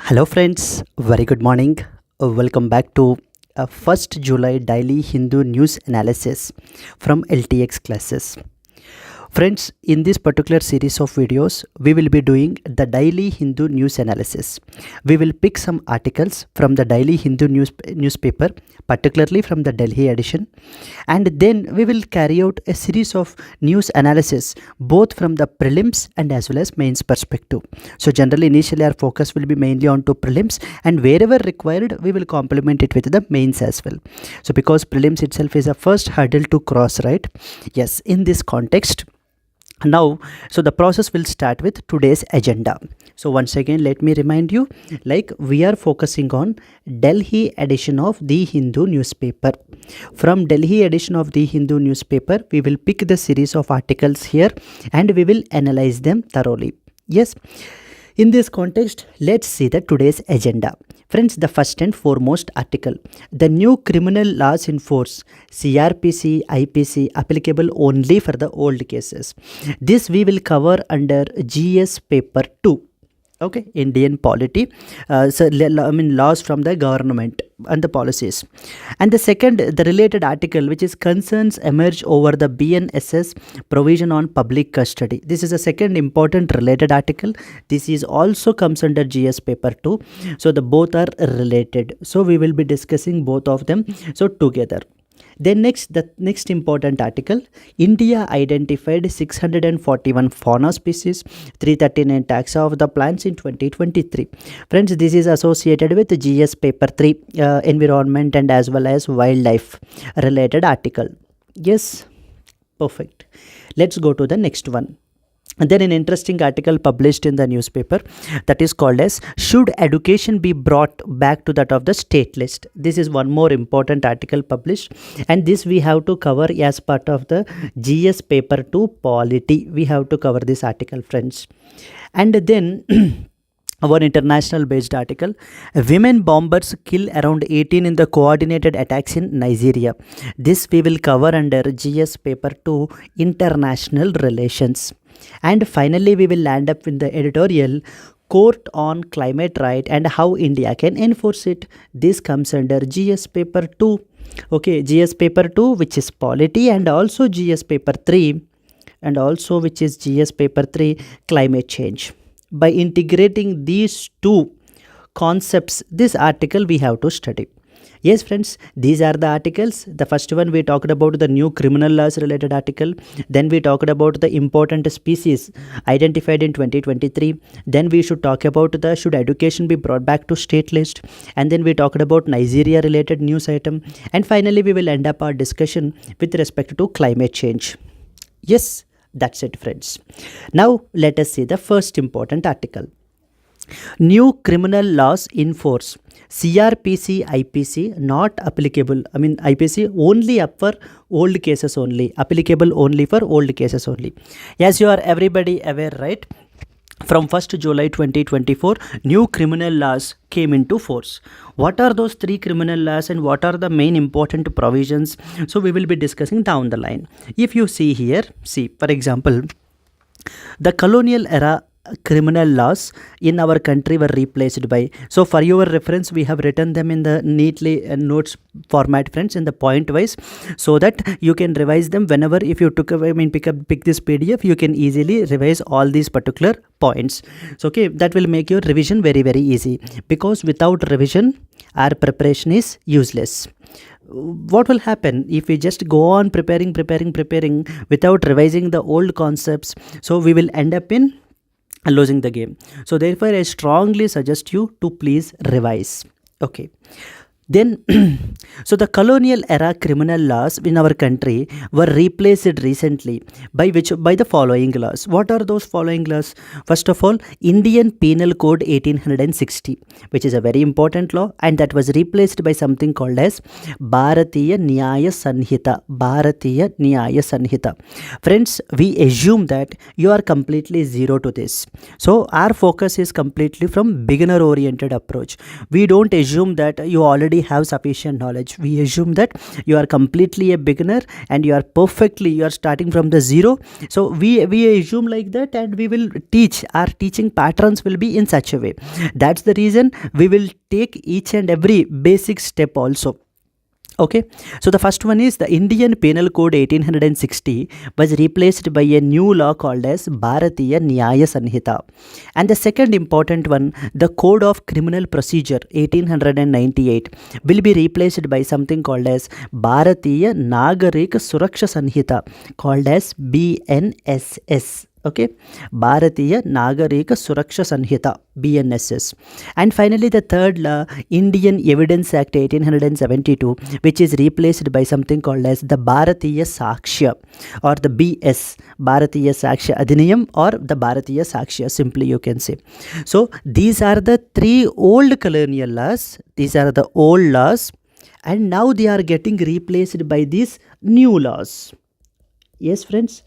Hello friends, very good morning. Welcome back to 1st July daily Hindu news analysis from LTX classes. Friends, in this particular series of videos, we will be doing the daily Hindu news analysis. We will pick some articles from the daily Hindu newspaper, particularly from the Delhi edition, and then we will carry out a series of news analysis both from the prelims and as well as mains perspective. So generally initially our focus will be mainly on to prelims, and wherever required we will complement it with the mains as well. So because prelims itself is a first hurdle to cross, right? Yes, in this context, now so the process will start with today's agenda. So once again let me remind you, like we are focusing on Delhi edition of the Hindu newspaper. From Delhi edition of the Hindu newspaper we will pick the series of articles here and we will analyze them thoroughly. Yes, in this context, let's see the today's agenda. Friends, the first and foremost article, the new criminal laws in force, CRPC, IPC, applicable only for the old cases. This we will cover under GS paper 2. Okay, Indian polity, laws from the government and the policies. And the second, the related article, which is concerns emerge over the BNSS provision on public custody. This is a second important related article. This is also comes under GS paper 2. So the both are related. So we will be discussing both of them so together. Then the next important article, India identified 641 fauna species, 339 taxa of the plants in 2023. Friends, this is associated with GS paper 3 environment and as well as wildlife related article. Yes, perfect. Let's go to the next one. And then an interesting article published in the newspaper that is called as Should Education Be Brought Back to That of the State List? This is one more important article published, and this we have to cover as part of the GS paper 2 polity. We have to cover this article, friends. And then one international based article, women bombers kill around 18 in the coordinated attacks in Nigeria. This we will cover under GS paper 2 international relations. And finally we will land up in the editorial Court on Climate Right and how India can enforce it. This comes under GS paper 2. Okay, GS paper 2, which is polity, and also GS paper 3, and also which is GS paper 3 climate change. By integrating these two concepts, this article we have to study. Yes friends, these are the articles. The first one we talked about the new criminal laws related article. Then we talked about the important species identified in 2023. Then we should talk about the should education be brought back to state list. And then we talked about Nigeria related news item. And finally we will end up our discussion with respect to climate change. Yes, that's it friends. Now let us see the first important article. New criminal laws in force. CRPC, IPC not applicable. IPC only up for old cases only. Applicable only for old cases only. Yes, you are everybody aware, right? From 1st July 2024, new criminal laws came into force. What are those three criminal laws and what are the main important provisions? So we will be discussing down the line. If you see here, see for example, the colonial era criminal laws in our country were replaced by, so for your reference we have written them in the neatly notes format friends, in the point wise, so that you can revise them whenever if you pick this PDF, you can easily revise all these particular points. So okay, that will make your revision very easy, because without revision our preparation is useless. What will happen if we just go on preparing without revising the old concepts? So we will end up in losing the game. So therefore I strongly suggest you to please revise. Okay, then so the colonial era criminal laws in our country were replaced recently by the following laws. What are those following laws? First of all, Indian Penal Code 1860, which is a very important law, and that was replaced by something called as Bharatiya Nyaya Sanhita. Bharatiya Nyaya Sanhita. Friends, we assume that you are completely zero to this. So our focus is completely from beginner oriented approach. We don't assume that you already already have sufficient knowledge. We assume that you are completely a beginner and you are starting from the zero. So we assume like that, and we will teach, our teaching patterns will be in such a way. That's the reason we will take each and every basic step also. Okay, so the first one is the Indian Penal Code 1860 was replaced by a new law called as Bharatiya Nyaya Sanhita. And the second important one, the Code of Criminal Procedure 1898 will be replaced by something called as Bharatiya Nagarik Suraksha Sanhita, called as BNSS. Okay, Bharatiya Nagarika Suraksha Sanhita, BNSS. And finally, the third law, Indian Evidence Act 1872, which is replaced by something called as the Bharatiya Sakshya, or the BS, Bharatiya Sakshya Adhiniyam, or the Bharatiya Sakshya, simply you can say. So these are the three old colonial laws. These are the old laws, and now they are getting replaced by these new laws. Yes, friends.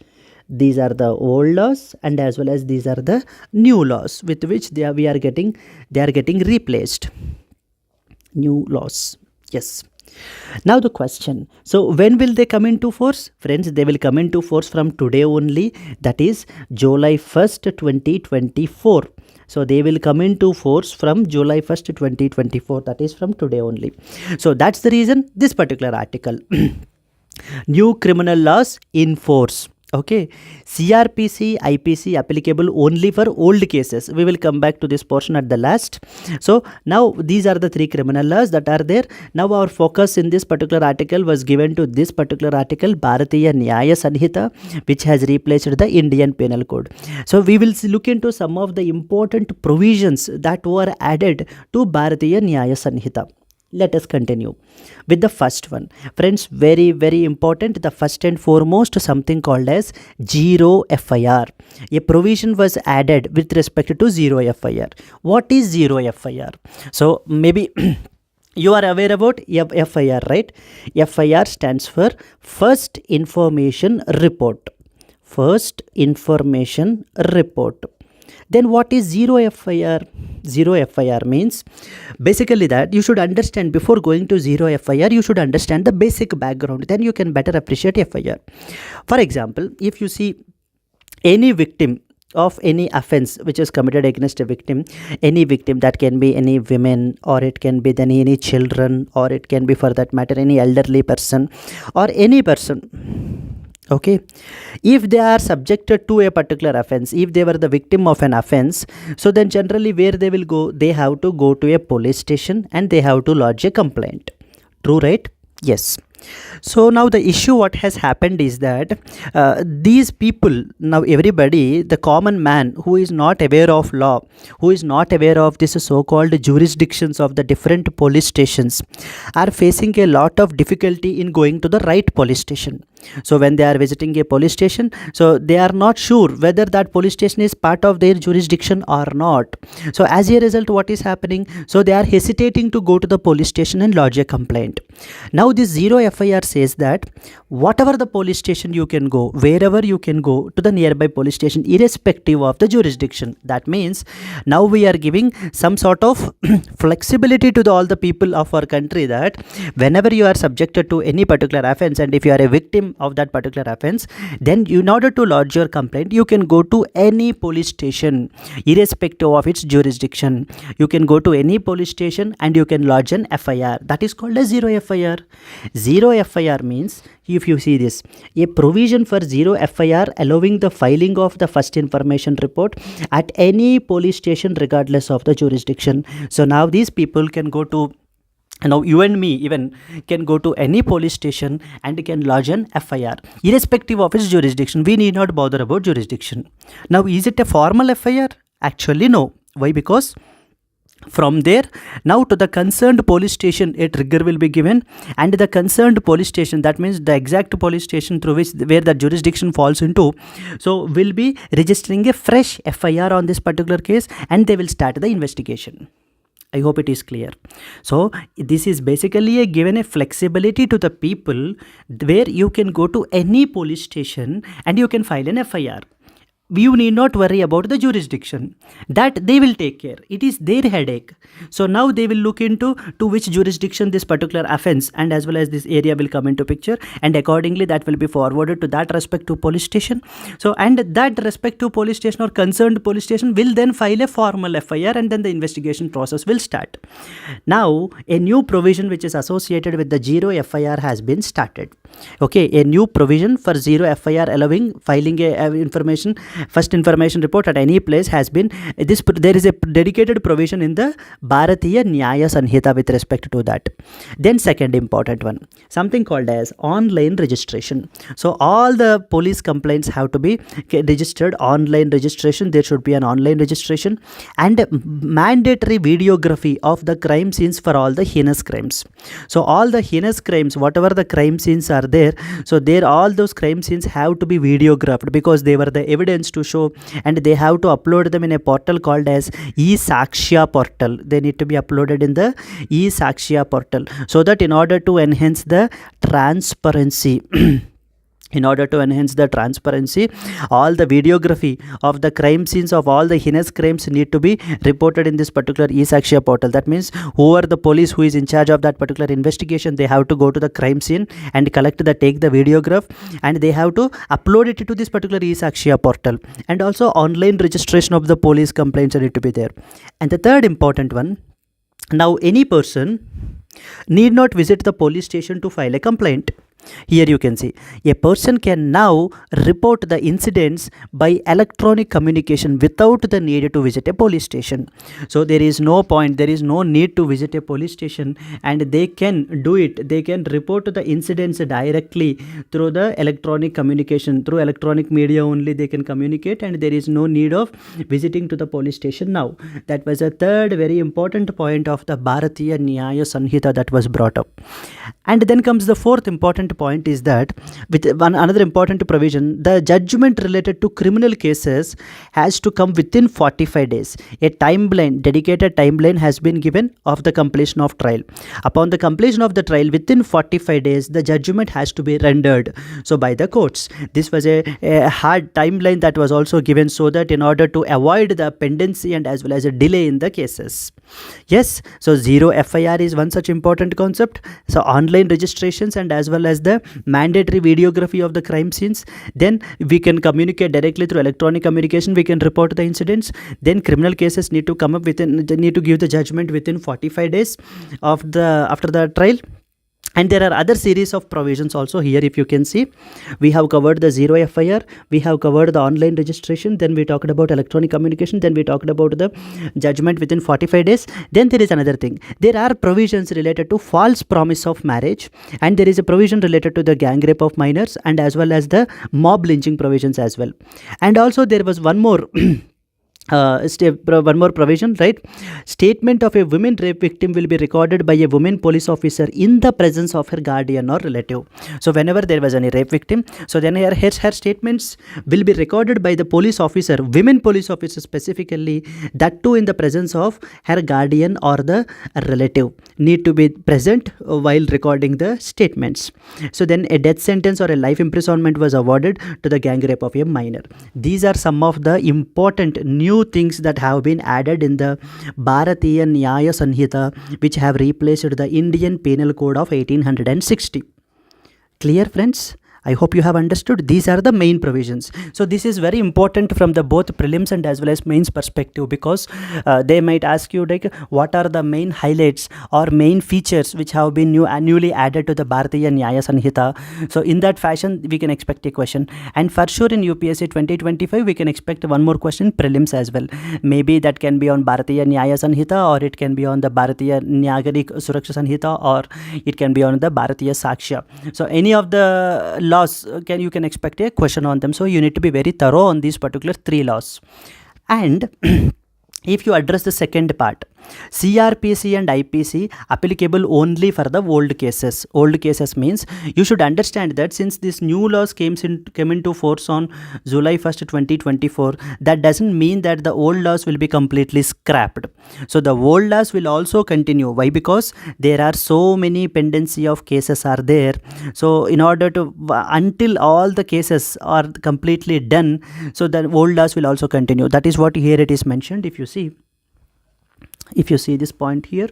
These are the old laws, and as well as these are the new laws with which they are getting replaced. New laws. Yes. Now the question, so when will they come into force? Friends, they will come into force from today only, that is July 1st, 2024. So they will come into force from July 1st, 2024, that is from today only. So that's the reason this particular article. New criminal laws in force. Okay, CRPC, IPC applicable only for old cases. We will come back to this portion at the last. So now these are the three criminal laws that are there. Now our focus in this particular article was given to this particular article, Bharatiya Nyaya Sanhita, which has replaced the Indian Penal Code. So we will look into some of the important provisions that were added to Bharatiya Nyaya Sanhita. Let us continue with the first one. Friends, very, very important. The first and foremost, something called as zero FIR. A provision was added with respect to zero FIR. What is zero FIR? So maybe you are aware about FIR, right? FIR stands for First Information Report. First Information Report. Then what is zero FIR? Zero FIR means basically that you should understand, before going to zero FIR, you should understand the basic background. Then you can better appreciate FIR. For example, if you see any victim of any offense which is committed against a victim, any victim, that can be any women, or it can be then any children, or it can be for that matter any elderly person, or any person. Okay, if they are subjected to a particular offense, if they were the victim of an offense, so then generally where they will go? They have to go to a police station and they have to lodge a complaint. True, right? Yes. So now the issue what has happened is that these people, now everybody, the common man who is not aware of law, who is not aware of this so-called jurisdictions of the different police stations, are facing a lot of difficulty in going to the right police station. So when they are visiting a police station, so they are not sure whether that police station is part of their jurisdiction or not. So as a result, what is happening? So they are hesitating to go to the police station and lodge a complaint. Now this zero FIR says that whatever the police station you can go, wherever you can go to the nearby police station, irrespective of the jurisdiction. That means now we are giving some sort of flexibility to all the people of our country, that whenever you are subjected to any particular offense, and if you are a victim of that particular offense, then in order to lodge your complaint, you can go to any police station irrespective of its jurisdiction. You can go to any police station and you can lodge an FIR. That is called a zero FIR. Zero FIR means, if you see this, a provision for zero FIR allowing the filing of the first information report at any police station regardless of the jurisdiction. So now these people can go to, now you and me even can go to any police station and can lodge an FIR irrespective of its jurisdiction. We need not bother about jurisdiction. Now is it a formal FIR? Actually no. Why? Because from there now to the concerned police station a trigger will be given, and the concerned police station, that means the exact police station through which where the jurisdiction falls into, so will be registering a fresh FIR on this particular case, and they will start the investigation. I hope it is clear. So this is basically given a flexibility to the people where you can go to any police station and you can file an FIR. you need not worry about the jurisdiction. That they will take care. It is their headache. So now they will look into to which jurisdiction this particular offense and as well as this area will come into picture, and accordingly that will be forwarded to that respective police station. So and that respective police station or concerned police station will then file a formal FIR, and then the investigation process will start. Now a new provision which is associated with the zero FIR has been started. Okay, a new provision for zero FIR allowing filing a first information report at any place has been there is a dedicated provision in the Bharatiya Nyaya Sanhita with respect to that. Then second important one, something called as online registration. So all the police complaints have to be registered online registration. There should be an online registration and mandatory videography of the crime scenes for all the heinous crimes. So all the heinous crimes, whatever the crime scenes are there, so there all those crime scenes have to be videographed because they were the evidence to show, and they have to upload them in a portal called as eSakshya portal. They need to be uploaded in the eSakshya portal, so that in order to enhance the transparency in order to enhance the transparency, all the videography of the crime scenes of all the heinous crimes need to be reported in this particular eSakshya portal. That means whoever the police who is in charge of that particular investigation, they have to go to the crime scene and take the videograph, and they have to upload it to this particular eSakshya portal. And also online registration of the police complaints need to be there. And the third important one, now any person need not visit the police station to file a complaint. Here you can see a person can now report the incidents by electronic communication without the need to visit a police station. So there is no need to visit a police station, and they can do it. They can report the incidents directly through the electronic communication, through electronic media only they can communicate, and there is no need of visiting to the police station now. That was a third very important point of the Bharatiya Nyaya Sanhita that was brought up. And then comes the fourth important point, is that with another important provision, the judgment related to criminal cases has to come within 45 days. A timeline, dedicated timeline has been given of the completion of trial. Upon the completion of the trial, within 45 days, the judgment has to be rendered so by the courts. This was a hard timeline that was also given, so that in order to avoid the pendency and as well as a delay in the cases. Yes, so zero FIR is one such important concept. So online registrations and as well as the mandatory videography of the crime scenes. Then we can communicate directly through electronic communication. We can report the incidents. Then criminal cases need to come up within, they need to give the judgment within 45 days of the after the trial. And there are other series of provisions also here. If you can see, we have covered the zero FIR, we have covered the online registration, then we talked about electronic communication, then we talked about the judgment within 45 days. Then there is another thing. There are provisions related to false promise of marriage, and there is a provision related to the gang rape of minors, and as well as the mob lynching provisions as well. And also there was one more one more provision, right? Statement of a women rape victim will be recorded by a woman police officer in the presence of her guardian or relative. So whenever there was any rape victim, so then her statements will be recorded by the police officer, women police officer specifically, that too in the presence of her guardian or the relative need to be present while recording the statements. So then a death sentence or a life imprisonment was awarded to the gang rape of a minor. These are some of the important new things that have been added in the Bharatiya Nyaya Sanhita, which have replaced the Indian Penal Code of 1860. Clear, friends? I hope you have understood. These are the main provisions. So this is very important from the both prelims and as well as mains perspective, because they might ask you like what are the main highlights or main features which have been newly added to the Bharatiya Nyaya Sanhita. So in that fashion we can expect a question, and for sure in UPSC 2025 we can expect one more question prelims as well. Maybe that can be on Bharatiya Nyaya Sanhita, or it can be on the Bharatiya Nagarik Suraksha Sanhita, or it can be on the Bharatiya Sakshya. So any of the laws you can expect a question on them. So you need to be very thorough on these particular three laws. And if you address the second part, CRPC and IPC applicable only for the old cases. Old cases means you should understand that since this new laws came into force on July 1st 2024, that doesn't mean that the old laws will be completely scrapped. So the old laws will also continue. Why? Because there are so many pendency of cases are there. So in order to until all the cases are completely done, so the old laws will also continue. That is what here it is mentioned. If you see this point here,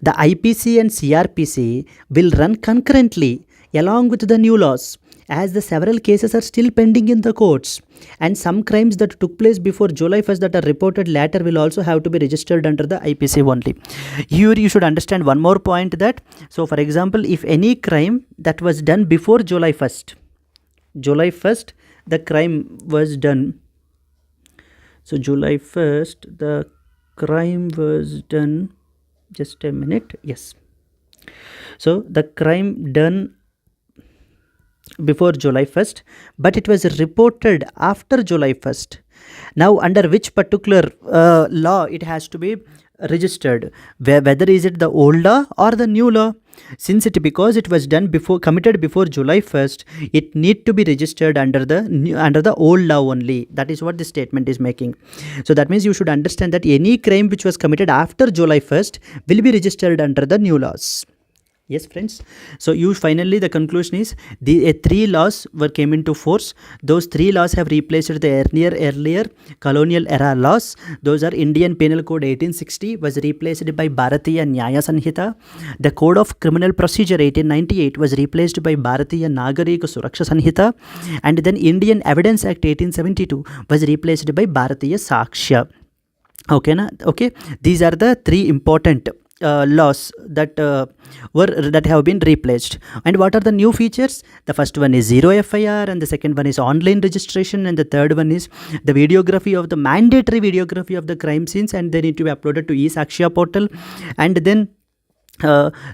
the IPC and CRPC will run concurrently along with the new laws, as the several cases are still pending in the courts, and some crimes that took place before July 1st that are reported later will also have to be registered under the IPC only. Here you should understand one more point, that so for example, if any crime that was done before July 1st the crime was done, so July 1st the crime was done, just a minute, yes, so the crime done before July 1st, but it was reported after July 1st. Now under which particular law it has to be registered, whether is it the old law or the new law? Since because it was done committed before July 1st, it need to be registered under the old law only. That is what this statement is making. So that means you should understand that any crime which was committed after July 1st will be registered under the new laws. Yes friends, so finally the conclusion is the three laws came into force. Those three laws have replaced the earlier colonial era laws. Those are Indian Penal Code 1860 was replaced by Bharatiya Nyaya Sanhita. The Code of Criminal Procedure 1898 was replaced by Bharatiya Nagarika Suraksha Sanhita, and then Indian Evidence Act 1872 was replaced by Bharatiya Sakshya. Okay, these are the three important laws that have been replaced. And what are the new features? The first one is zero FIR, and the second one is online registration, and the third one is the mandatory videography of the crime scenes, and they need to be uploaded to eSakshya portal. And then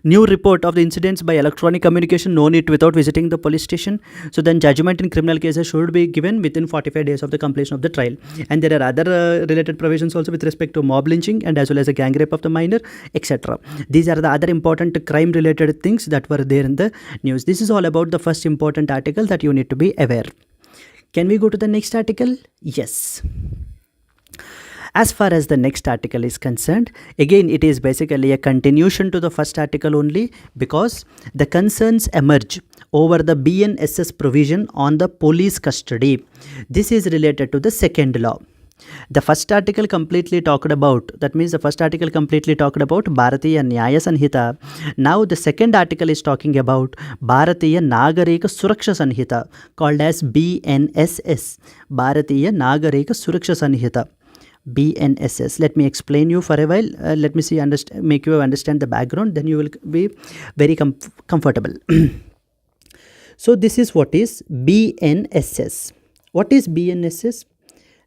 new report of the incidents by electronic communication, no need without visiting the police station. So then judgment in criminal cases should be given within 45 days of the completion of the trial. And there are other related provisions also with respect to mob lynching and as well as a gang rape of the minor, etc. These are the other important crime related things that were there in the news. This is all about the first important article that you need to be aware. Can we go to the next article? Yes. As far as the next article is concerned, again it is basically a continuation to the first article only, because the concerns emerge over the BNSS provision on the police custody. This is related to the second law. The first article completely talked about, Bharatiya Nyaya Sanhita. Now the second article is talking about Bharatiya Nagarika Suraksha Sanhita, called as BNSS, Bharatiya Nagarika Suraksha Sanhita. BNSS. Let me explain you for a while. Let me make you understand the background. Then you will be very comfortable. So this is what is BNSS. What is BNSS?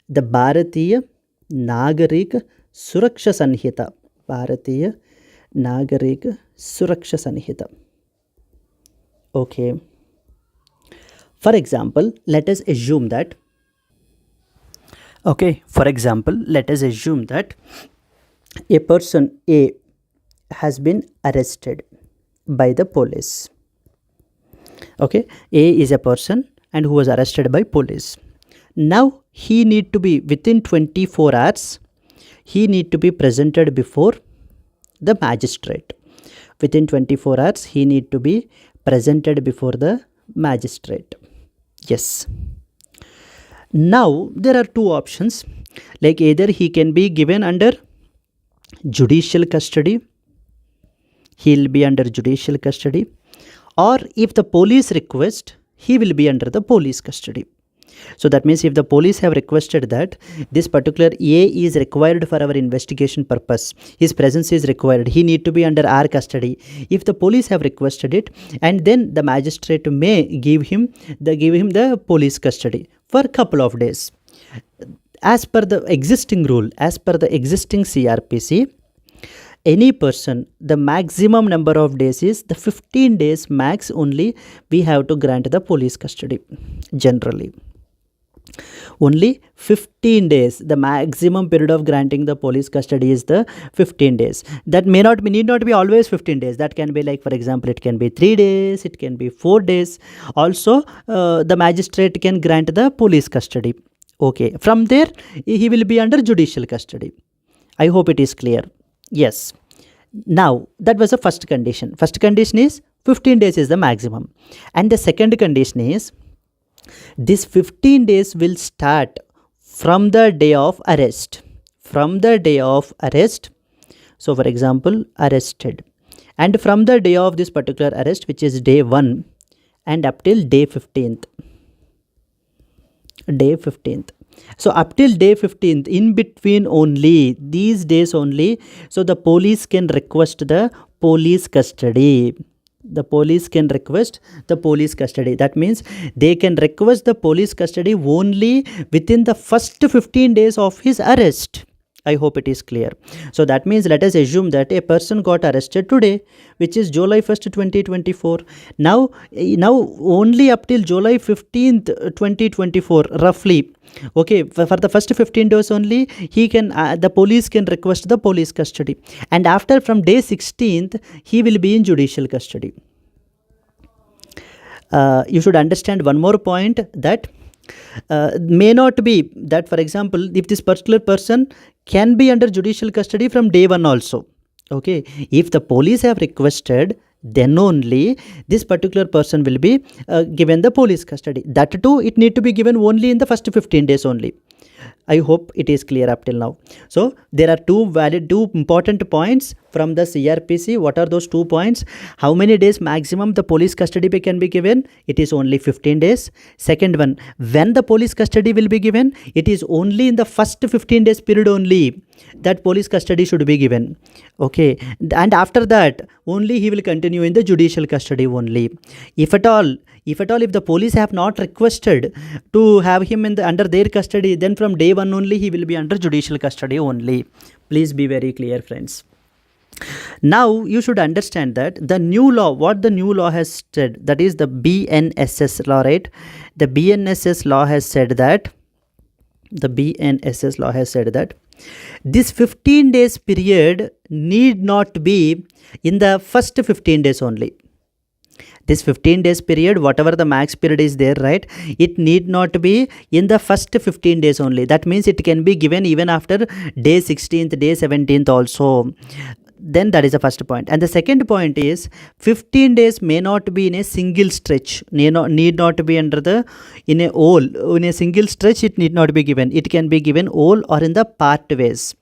The Bharatiya Nagarika Suraksha Sanhita. Bharatiya Nagarika Suraksha Sanhita. Okay. For example, let us assume that a person A has been arrested by the police. Okay, A is a person and who was arrested by police. Now he need to be within 24 hours. He need to be presented before the magistrate. Within 24 hours, he need to be presented before the magistrate. Yes. Now there are two options, like either he can be given under judicial custody, he'll be under judicial custody, or if the police request, he will be under the police custody. So that means if the police have requested that this particular A is required for our investigation purpose, his presence is required, he need to be under our custody. If the police have requested it, and then the magistrate may give him the police custody for a couple of days. As per the existing rule, as per the existing CRPC, any person, the maximum number of days is the 15 days max only we have to grant the police custody generally. Only 15 days. The maximum period of granting the police custody is the 15 days. That need not be always 15 days. That can be, like, for example, it can be 3 days, it can be 4 days. Also, the magistrate can grant the police custody. Okay, from there he will be under judicial custody. I hope it is clear. Yes. Now, that was the first condition. First condition is 15 days is the maximum. And the second condition is, this 15 days will start from the day of arrest. From the day of arrest. So, for example, arrested. And from the day of this particular arrest, which is day 1, and up till day 15th. Day 15th. So, up till day 15th, in between only, these days only, so the police can request the police custody. The police can request the police custody. That means they can request the police custody only within the first 15 days of his arrest. I hope it is clear. So that means, let us assume that a person got arrested today, which is July 1st, 2024. Now only up till July 15th, 2024, roughly. Okay, for the first 15 days only, he can the police can request the police custody, and after, from day 16th, he will be in judicial custody. You should understand one more point, that may not be that, for example, if this particular person can be under judicial custody from day 1 also. Okay, if the police have requested, then only this particular person will be given the police custody. That too, it need to be given only in the first 15 days only. I hope it is clear up till now. So there are two important points from the CRPC. What are those 2 points? How many days maximum the police custody can be given? It is only 15 days. Second one, when the police custody will be given? It is only in the first 15 days period only that police custody should be given. Okay, and after that only he will continue in the judicial custody only. If at all, if the police have not requested to have him under their custody, then from day 1 only he will be under judicial custody only. Please be very clear, friends. Now you should understand that the new law, what the new law has said, that is the BNSS law, right? The BNSS law has said that, this 15 days period need not be in the first 15 days only. This 15 days period, whatever the max period is there, right, it need not be in the first 15 days only. That means it can be given even after day 16th, day 17th also. Then that is the first point. And the second point is, 15 days may not be in a single stretch, need not be under the in a single stretch. It need not be given. It can be given all or in the part ways.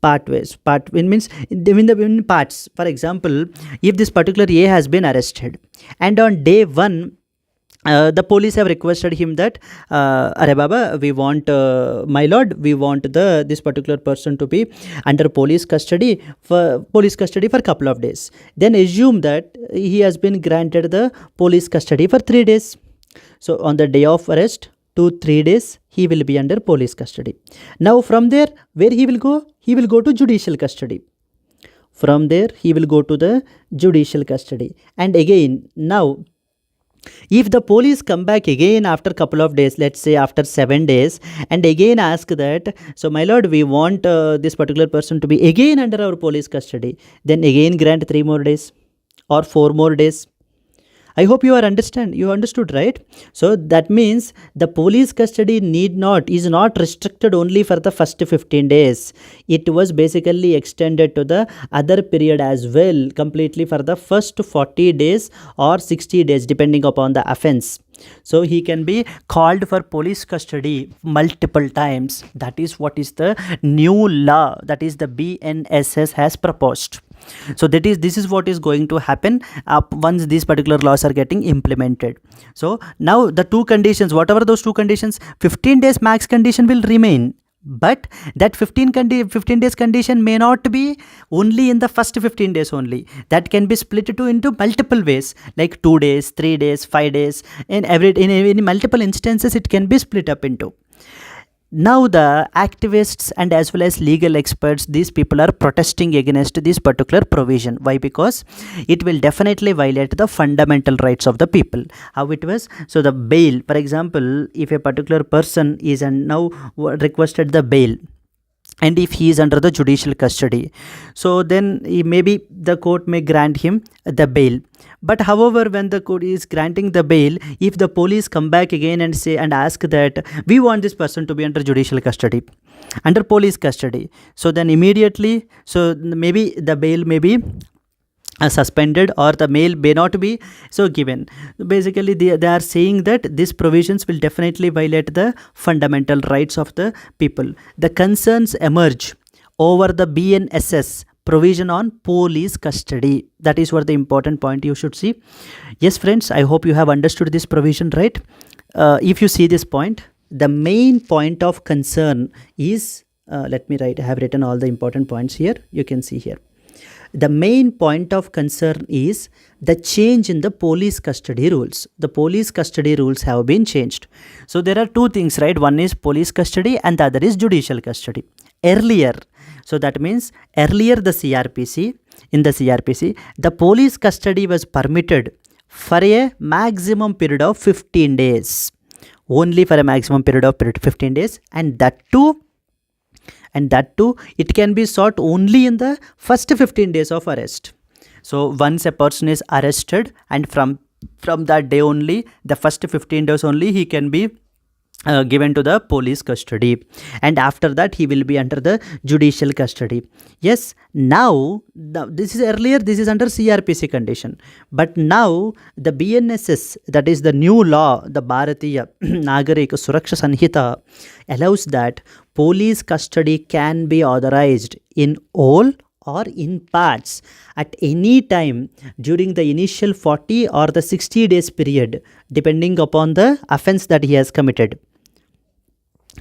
Means in parts. For example, if this particular A has been arrested, and on day 1 the police have requested him that, Are Baba, we want, my lord, we want this particular person to be under police custody for a couple of days. Then assume that he has been granted the police custody for 3 days. So on the day of arrest, 2-3 days he will be under police custody. Now from there, where he will go? He will go to judicial custody. From there he will go to the judicial custody. And again, now if the police come back again after couple of days, let's say after 7 days, and again ask that, so my lord, we want this particular person to be again under our police custody, then again grant 3 more days or 4 more days. I hope you understood, right? So that means the police custody is not restricted only for the first 15 days. It was basically extended to the other period as well, completely for the first 40 days or 60 days, depending upon the offense. So he can be called for police custody multiple times. That is what is the new law, that is the BNSS has proposed. So this is what is going to happen once these particular laws are getting implemented. So now the 2 conditions, whatever those 2 conditions, 15 days max condition will remain. But that 15 days condition may not be only in the first 15 days only. That can be split into multiple ways, like 2 days, 3 days, 5 days. In multiple instances, it can be split up into. Now the activists and as well as legal experts, these people are protesting against this particular provision. Why? Because it will definitely violate the fundamental rights of the people. How it was? So the bail, for example, if a particular person is and now requested the bail, and if he is under the judicial custody, so then maybe the court may grant him the bail. But however, when the court is granting the bail, if the police come back again and say and ask that we want this person to be under judicial custody, under police custody, so then immediately, so maybe the bail may be suspended or the bail may not be so given. Basically they are saying that these provisions will definitely violate the fundamental rights of the people. The concerns emerge over the BNSS provision on police custody. That is what the important point you should see. Yes friends, I hope you have understood this provision, right? If you see this point, the main point of concern is let me write, I have written all the important points here. You can see here. The main point of concern is the change in the police custody rules. The police custody rules have been changed. So there are two things, right? One is police custody and the other is judicial custody. Earlier, so that means earlier the CRPC, in the CRPC, the police custody was permitted for a maximum period of 15 days. Only for a maximum period of 15 days, and that too it can be sought only in the first 15 days of arrest. So once a person is arrested, and from that day only, the first 15 days only, he can be given to the police custody, and after that he will be under the judicial custody. Yes, now this is earlier, this is under CRPC condition, but now the BNSS, that is the new law, the Bharatiya Nagarika Suraksha Sanhita, allows that police custody can be authorized in all or in parts at any time during the initial 40 or the 60 days period, depending upon the offense that he has committed.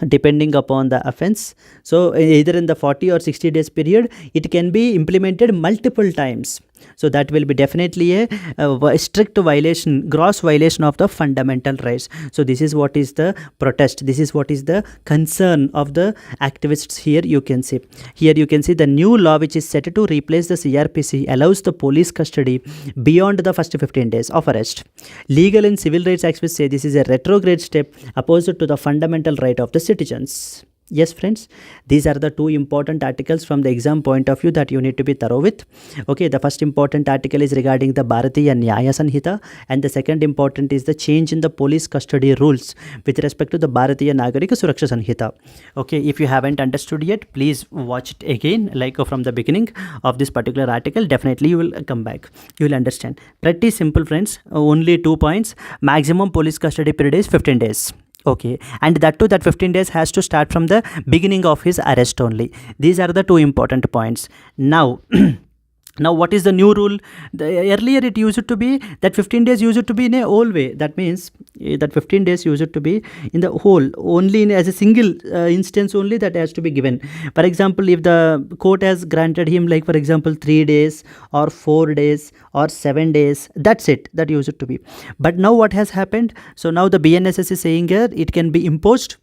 Depending upon the offense, so either in the 40 or 60 days period, it can be implemented multiple times. So that will be definitely a strict violation, gross violation of the fundamental rights. So this is what is the protest, this is what is the concern of the activists here. You can see here, you can see the new law which is set to replace the CRPC allows the police custody beyond the first 15 days of arrest. Legal and civil rights activists say this is a retrograde step opposite to the fundamental right of the citizens. Yes friends, these are the two important articles from the exam point of view that you need to be thorough with. Okay, the first important article is regarding the Bharatiya Nyaya Sanhita, and the second important is the change in the police custody rules with respect to the Bharatiya Nagarika Suraksha Sanhita. Okay, if you haven't understood yet, please watch it again, like from the beginning of this particular article. Definitely you will come back, you will understand. Pretty simple friends, only 2 points. Maximum police custody period is 15 days. Okay, and that too, that 15 days has to start from the beginning of his arrest only. These are the two important points. Now now what is the new rule? Earlier it used to be that 15 days used to be in a whole way. That means that 15 days used to be in the whole, only in as a single instance only that has to be given. For example, if the court has granted him, like for example 3 days or 4 days or 7 days, that's it, that used to be. But now what has happened? So now the BNSS is saying here it can be imposed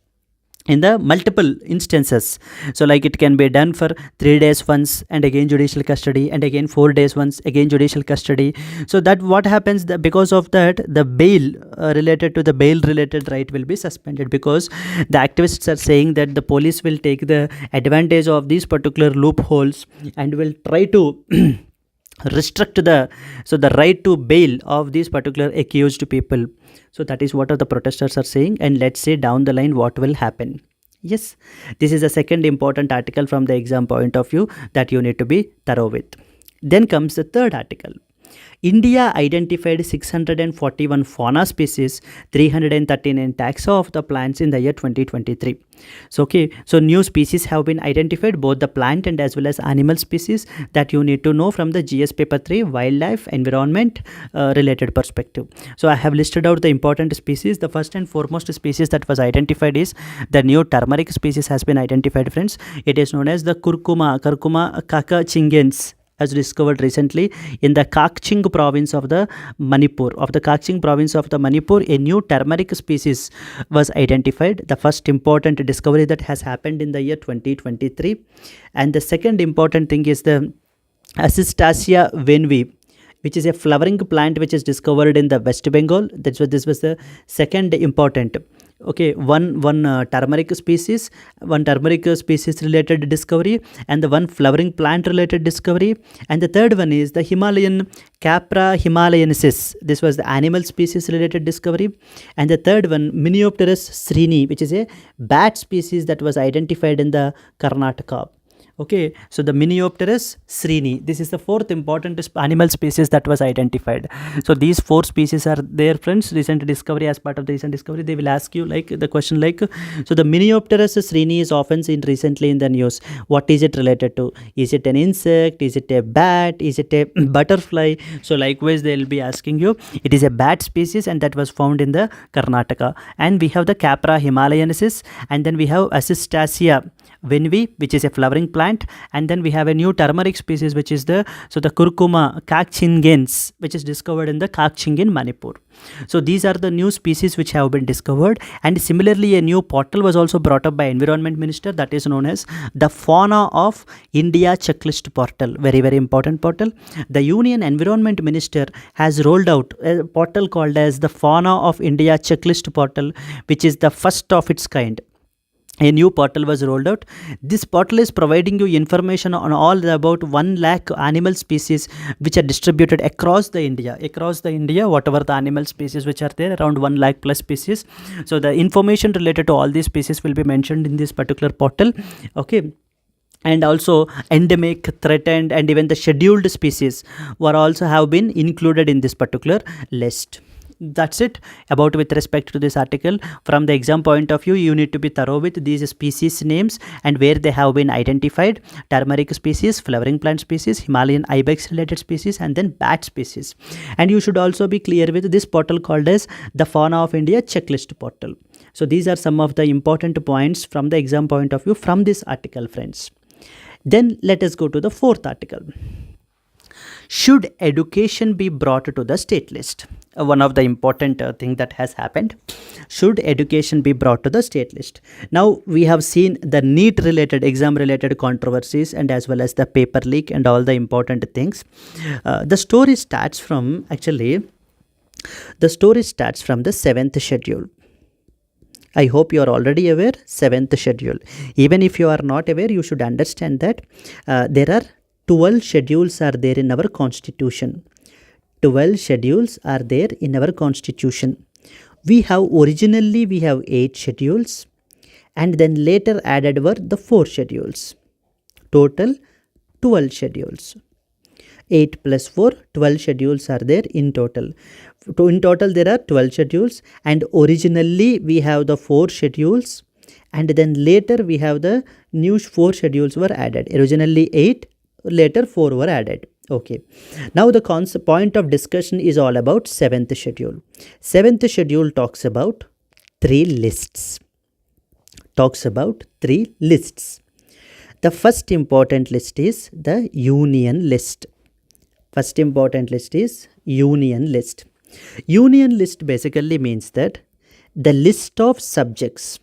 in the multiple instances. So like it can be done for 3 days once, and again judicial custody, and again 4 days once, again judicial custody. So that what happens, that because of that the bail related to the bail related right will be suspended, because the activists are saying that the police will take the advantage of these particular loopholes and will try to restrict the right to bail of these particular accused people. So that is what the protesters are saying, and let's say down the line what will happen. Yes, this is the second important article from the exam point of view that you need to be thorough with. Then comes the third article. India identified 641 fauna species, 339 taxa of the plants in the year 2023. So okay, so new species have been identified, both the plant and as well as animal species, that you need to know from the GS paper 3 wildlife environment related perspective. So I have listed out the important species. The first and foremost species that was identified is the new turmeric species has been identified, friends. It is known as the curcuma cacachingens. has discovered recently in the Kakching province of the Manipur. A new turmeric species was identified. The first important discovery that has happened in the year 2023. And the second important thing is the Assistacia venvi, which is a flowering plant which is discovered in the West Bengal. This was the second important. Okay, one turmeric species related discovery, and the one flowering plant related discovery, and the third one is the Himalayan Capra himalayensis. This was the animal species related discovery, and the third one Miniopterus srini, which is a bat species that was identified in the Karnataka. Okay, so the Miniopterus srini, this is the fourth important animal species that was identified. So these four species are there, friends. Recent discovery, as part of the recent discovery, they will ask you like the question like, so the Miniopterus srini is often seen recently in the news. What is it related to? Is it an insect? Is it a bat? Is it a butterfly? So likewise they will be asking you. It is a bat species, and that was found in the Karnataka. And we have the Capra himalayensis, and then we have Assistacia venvi, which is a flowering plant, and then we have a new turmeric species, which is the curcuma kakchingens, which is discovered in the Kakching in Manipur. So these are the new species which have been discovered. And similarly, a new portal was also brought up by Environment Minister, that is known as the Fauna of India Checklist Portal. Very, very important portal. The Union Environment Minister has rolled out a portal called as the Fauna of India Checklist Portal, which is the first of its kind. A new portal was rolled out. This portal is providing you information on all about 1 lakh animal species which are distributed across the India, whatever the animal species which are there, around 1 lakh plus species. So the information related to all these species will be mentioned in this particular portal. Okay, and also endemic, threatened, and even the scheduled species were also have been included in this particular list. That's it about with respect to this article. From the exam point of view, you need to be thorough with these species names and where they have been identified: turmeric species, flowering plant species, Himalayan ibex related species, and then bat species. And you should also be clear with this portal called as the Fauna of India Checklist Portal. So these are some of the important points from the exam point of view from this article, friends. Then let us go to the fourth article. Should education be brought to the state list? One of the important thing that has happened. Should education be brought to the state list? Now we have seen the NEET related, exam related controversies, and as well as the paper leak and all the important things. The story starts from the 7th schedule. I hope you are already aware, 7th schedule. Even if you are not aware, you should understand that there are 12 schedules are there in our constitution. 12 schedules are there in our constitution. We have 8 schedules, and then later added were the 4 schedules. Total 12 schedules. 8 plus 4, 12 schedules are there in total. In total there are 12 schedules, and originally we have the 4 schedules, and then later we have the new 4 schedules were added. Originally 8, later 4 were added. Okay, now the point of discussion is all about 7th schedule. 7th schedule talks about 3 lists. The first important list is the union list. Union list basically means that the list of subjects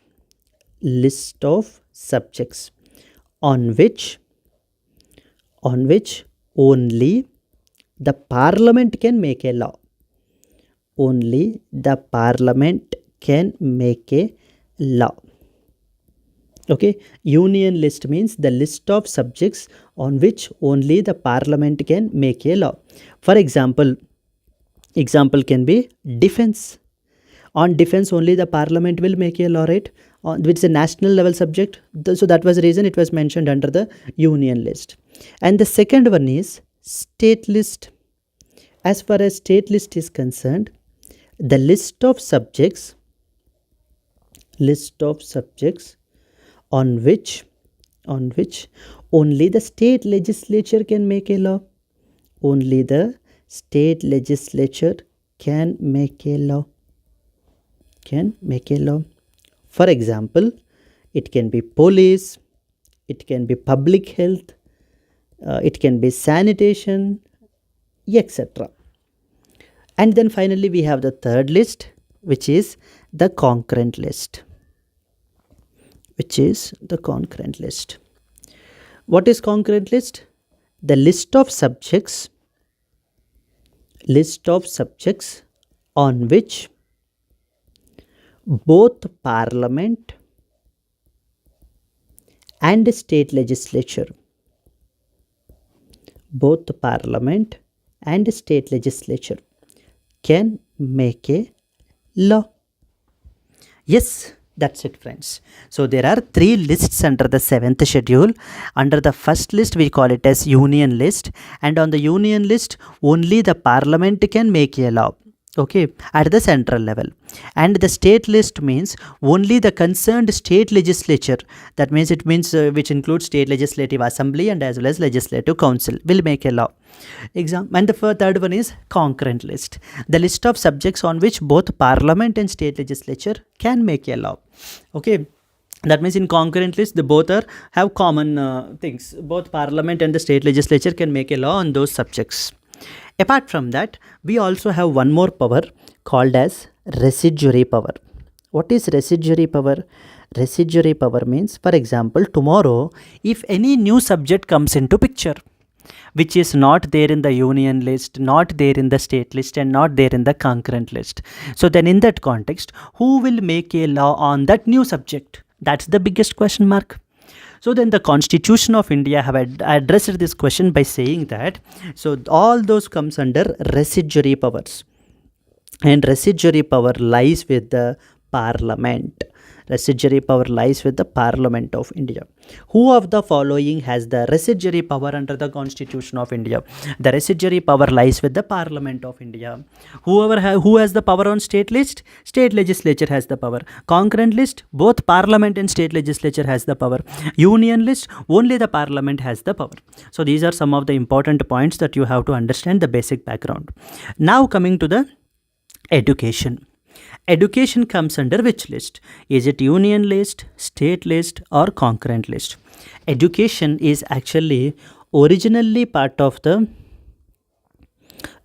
on which only the parliament can make a law. Only the parliament can make a law. Okay, union list means the list of subjects on which only the parliament can make a law. For example can be defense. On defense only the parliament will make a law, right? Which is a national level subject. So that was the reason it was mentioned under the union list. And the second one is state list. As far as state list is concerned, the list of subjects on which only the state legislature can make a law. Only the state legislature can make a law. For example, it can be police, it can be public health, it can be sanitation, etc. And then finally we have the third list, which is the concurrent list. What is concurrent list? The list of subjects on which both parliament and state legislature can make a law. Yes, that's it, friends. So there are 3 lists under the 7th schedule. Under the first list we call it as union list, and on the union list only the parliament can make a law, okay, at the central level. And the state list means only the concerned state legislature, that means it means which includes state legislative assembly and as well as legislative council, will make a law. And the third one is concurrent list, the list of subjects on which both parliament and state legislature can make a law. Okay, that means in concurrent list the both have common things. Both parliament and the state legislature can make a law on those subjects. Apart from that, we also have one more power called as residuary power. What is residuary power? Residuary power means, for example, tomorrow if any new subject comes into picture which is not there in the union list, not there in the state list, and not there in the concurrent list, so then in that context, who will make a law on that new subject? That's the biggest question mark. So then the Constitution of India have addressed this question by saying that, so all those comes under residuary powers, and residuary power lies with the parliament. Residuary power lies with the Parliament of India. Who of the following has the residuary power under the Constitution of India? The residuary power lies with the Parliament of India. Who has the power on state list? State legislature has the power. Concurrent list, both Parliament and state legislature has the power. Union list, only the Parliament has the power. So these are some of the important points that you have to understand the basic background. Now coming to the education. Education comes under which list? Is it union list, state list, or concurrent list? Education is actually originally part of the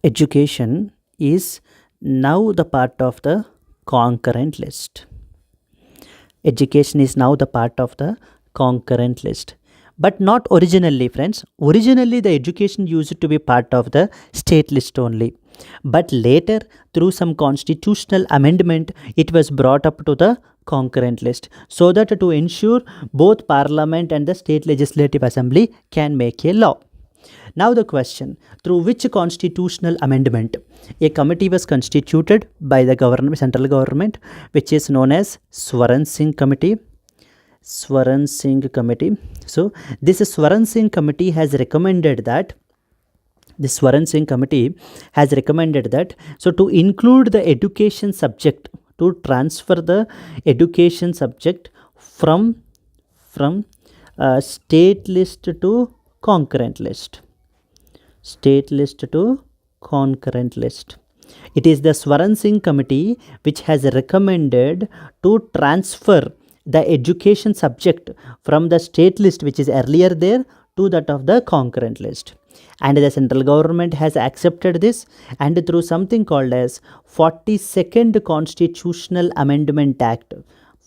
education is now the part of the concurrent list. Education is now the part of the concurrent list. But not originally, friends. Originally the education used to be part of the state list only. But later, through some constitutional amendment, it was brought up to the concurrent list, so that to ensure both parliament and the state legislative assembly can make a law. Now the question, through which constitutional amendment a committee was constituted by the central government, which is known as Swaran Singh Committee. Swaran Singh Committee. So this Swaran Singh Committee has recommended that so to include the education subject, to transfer the education subject from state list to concurrent list. It is the Swaran Singh Committee which has recommended to transfer the education subject from the state list, which is earlier there, to that of the concurrent list. And the central government has accepted this, and through something called as 42nd Constitutional Amendment Act,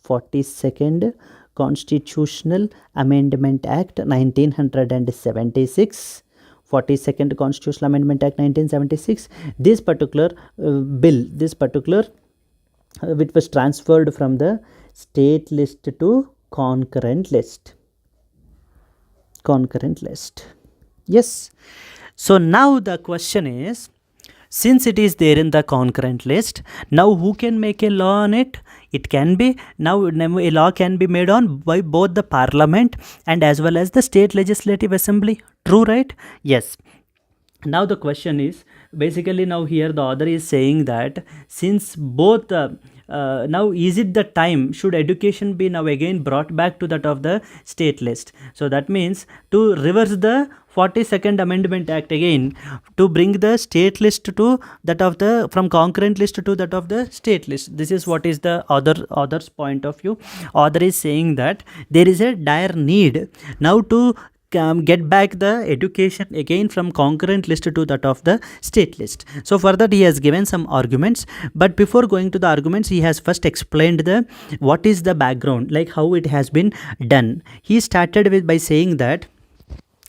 42nd Constitutional Amendment Act 1976, 42nd Constitutional Amendment Act 1976, this particular bill, which was transferred from the state list to concurrent list. Yes. So now the question is, since it is there in the concurrent list, now who can make a law on it? It can be, now a law can be made on by both the parliament and as well as the state legislative assembly. True, right? Yes. Now the question is, basically now here the author is saying that since both now is it the time, should education be now again brought back to that of the state list? So that means to reverse the 42nd Amendment Act again, to bring the state list to that of the, from concurrent list to that of the state list. This is what is the author's point of view. Author is saying that there is a dire need now to get back the education again from concurrent list to that of the state list. So for that he has given some arguments, but before going to the arguments, he has first explained the what is the background, like how it has been done. He started with by saying that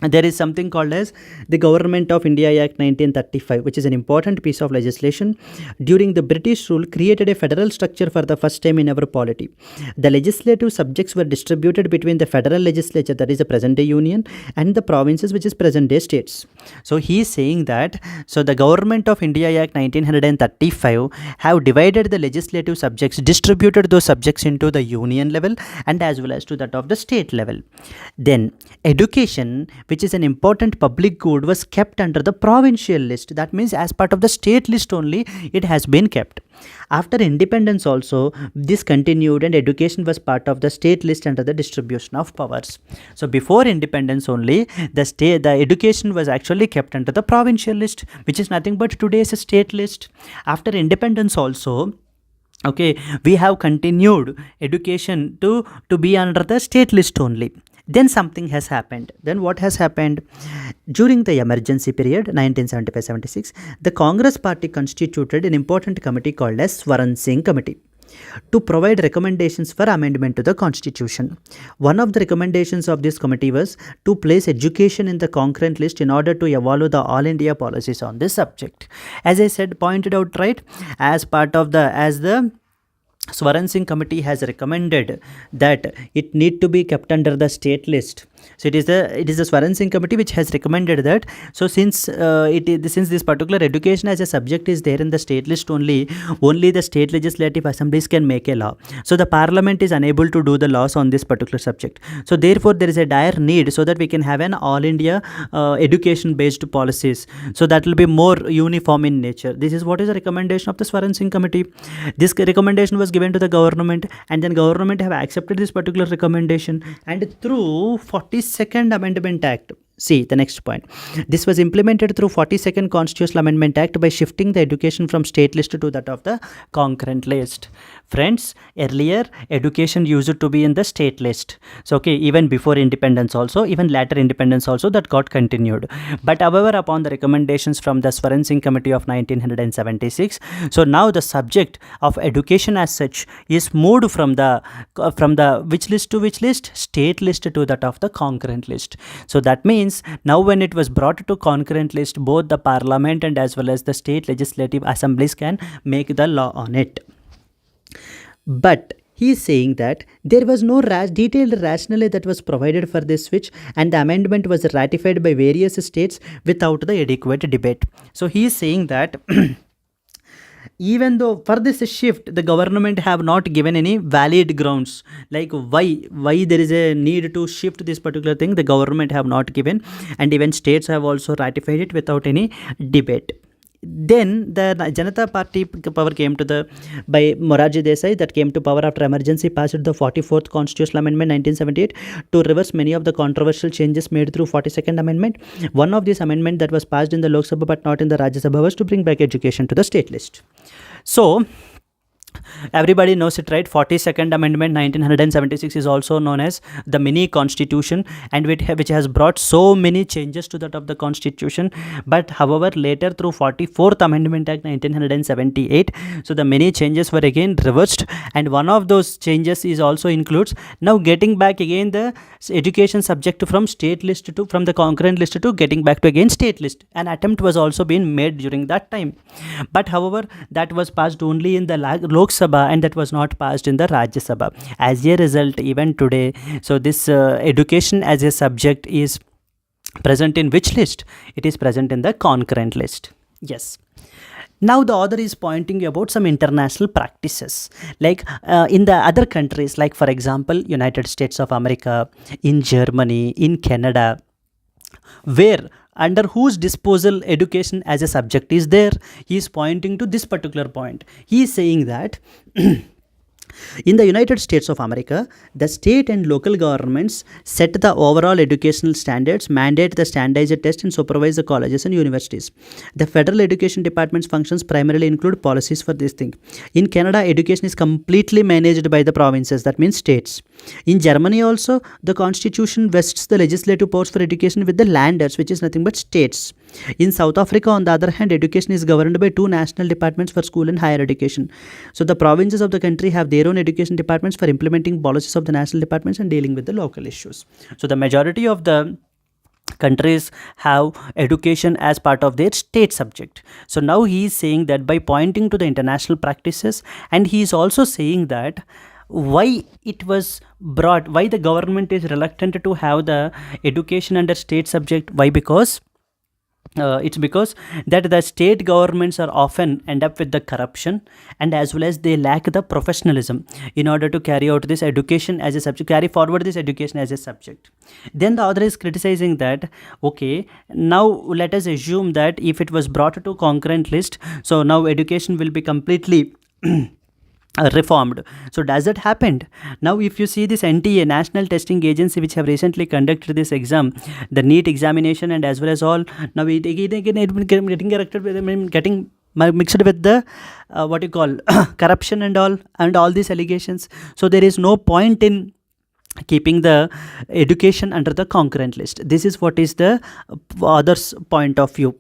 there is something called as the Government of India Act 1935, which is an important piece of legislation during the British rule, created a federal structure for the first time in our polity. The legislative subjects were distributed between the federal legislature, that is the present day union, and the provinces, which is present day states. So he is saying that the Government of India Act 1935 have divided the legislative subjects, distributed those subjects into the union level and as well as to that of the state level. Then education, which is an important public good, was kept under the provincial list. That means as part of the state list only it has been kept. After independence also this continued, and education was part of the state list under the distribution of powers. So before independence only the education was actually kept under the provincial list, which is nothing but today's state list. After independence also, okay, we have continued education to be under the state list only. Then something has happened. Then what has happened? During the emergency period 1975-76, the Congress party constituted an important committee called as Swaran Singh Committee to provide recommendations for amendment to the constitution. One of the recommendations of this committee was to place education in the concurrent list in order to evolve the all India policies on this subject. As I said, pointed out, right, as the Swaran Singh Committee has recommended that it need to be kept under the state list. So it is the Swaran Singh Committee which has recommended that. So since this particular education as a subject is there in the state list only the state legislative assemblies can make a law. So the parliament is unable to do the laws on this particular subject. So therefore there is a dire need so that we can have an all India education based policies. So that will be more uniform in nature. This is what is the recommendation of the Swaran Singh Committee. This recommendation was given to the government, and then government have accepted this particular recommendation, and through 42nd Amendment Act. See the next point. This was implemented through 42nd Constitutional Amendment Act by shifting the education from state list to that of the concurrent list. Friends, earlier education used to be in the state list. So okay, even before independence also, even later independence also, that got continued. But however, upon the recommendations from the Swaran Singh Committee of 1976, so now the subject of education as such is moved from the which list to which list? State list to that of the concurrent list. So that means now when it was brought to concurrent list, both the parliament and as well as the state legislative assemblies can make the law on it. But he is saying that there was no detailed rationale that was provided for this switch, and the amendment was ratified by various states without the adequate debate. So he is saying that even though for this shift the government have not given any valid grounds, like why there is a need to shift this particular thing, the government have not given, and even states have also ratified it without any debate. Then the Janata Party power came to by Morarji Desai, that came to power after emergency, passed the 44th Constitutional Amendment 1978 to reverse many of the controversial changes made through 42nd Amendment. One of these amendments that was passed in the Lok Sabha but not in the Rajya Sabha was to bring back education to the state list. So everybody knows it, right? 42nd Amendment 1976 is also known as the mini constitution, and which has brought so many changes to that of the constitution. But however, later through 44th Amendment Act 1978, so the many changes were again reversed, and one of those changes is also includes now getting back again the education subject from state list to from the concurrent list to getting back to again state list. An attempt was also being made during that time, but however that was passed only in the Lok Sabha, and that was not passed in the Rajya Sabha. As a result, even today, so this education as a subject is present in which list? It is present in the concurrent list. Yes. Now the author is pointing about some international practices, like in the other countries, like for example United States of America, in Germany, in Canada, where under whose disposal education as a subject is there. He is pointing to this particular point. He is saying that In the United States of America, the state and local governments set the overall educational standards, mandate the standardized test, and supervise the colleges and universities. The federal education department's functions primarily include policies for this thing. In Canada, education is completely managed by the provinces, that means states. In Germany also, the constitution vests the legislative powers for education with the landers, which is nothing but states. In South Africa, on the other hand, education is governed by two national departments for school and higher education. So the provinces of the country have their own education departments for implementing policies of the national departments and dealing with the local issues. So the majority of the countries have education as part of their state subject. So now he is saying that by pointing to the international practices, and he is also saying that why it was brought, why the government is reluctant to have the education under state subject. Why? Because it's because that the state governments are often end up with the corruption, and as well as they lack the professionalism in order to carry out this education as a subject, carry forward this education as a subject. Then the author is criticizing that, okay, now let us assume that if it was brought to concurrent list, so now education will be completely reformed. So does that happened? Now if you see this NTA, National Testing Agency, which have recently conducted this exam, the NEET examination, and as well as all, now it getting corrected with getting mixed with the what you call corruption and all these allegations. So there is no point in keeping the education under the concurrent list. This is what is the other's point of view.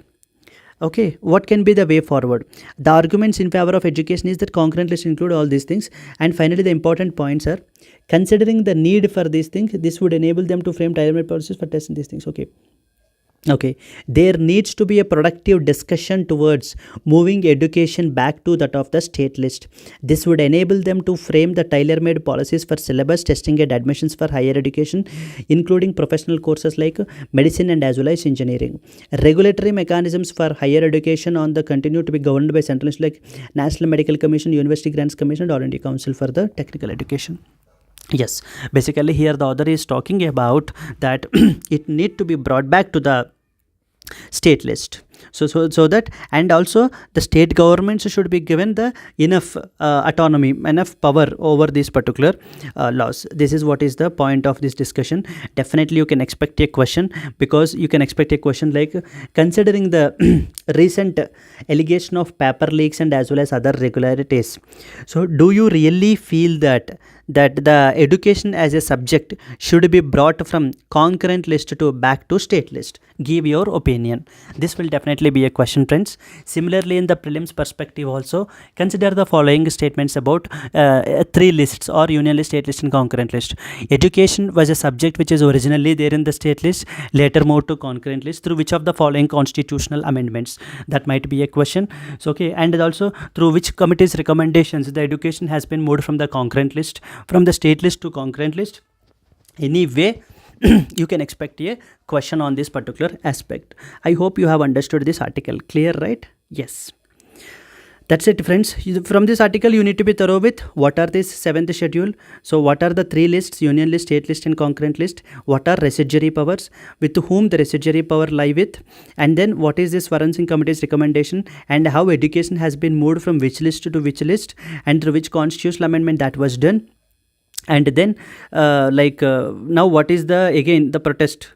Okay, what can be the way forward? The arguments in favor of education is that concurrent list include all these things. And finally, the important points are, considering the need for these things, this would enable them to frame tailor-made policies for testing these things. Okay, there needs to be a productive discussion towards moving education back to that of the state list. This would enable them to frame the tailor-made policies for syllabus, testing and admissions for higher education, including professional courses like medicine and as well as engineering. Regulatory mechanisms for higher education on the continue to be governed by central institutions like National Medical Commission, University Grants Commission, and All India Council for the Technical Education. Yes, basically here the author is talking about that it need to be brought back to the state list. So that, and also the state governments should be given the enough autonomy, enough power over these particular laws. This is what is the point of this discussion. Definitely you can expect a question, because you can expect a question like, considering the recent allegation of paper leaks and as well as other irregularities, so do you really feel that the education as a subject should be brought from concurrent list to back to state list? Give your opinion. This will definitely be a question, friends. Similarly, in the prelims perspective also, consider the following statements about three lists, or union list, state list and concurrent list. Education was a subject which is originally there in the state list, later moved to concurrent list through which of the following constitutional amendments? That might be a question. So okay, and also through which committee's recommendations the education has been moved from the concurrent list, from the state list to concurrent list. Anyway, you can expect a question on this particular aspect. I hope you have understood this article. Clear, right? Yes. That's it, friends. From this article, you need to be thorough with what are this seventh schedule. So what are the three lists, union list, state list and concurrent list? What are residuary powers? With whom the residuary power lie with? And then what is this Forensic Committee's recommendation, and how education has been moved from which list to which list, and through which constitutional amendment that was done? And then now what is the protest?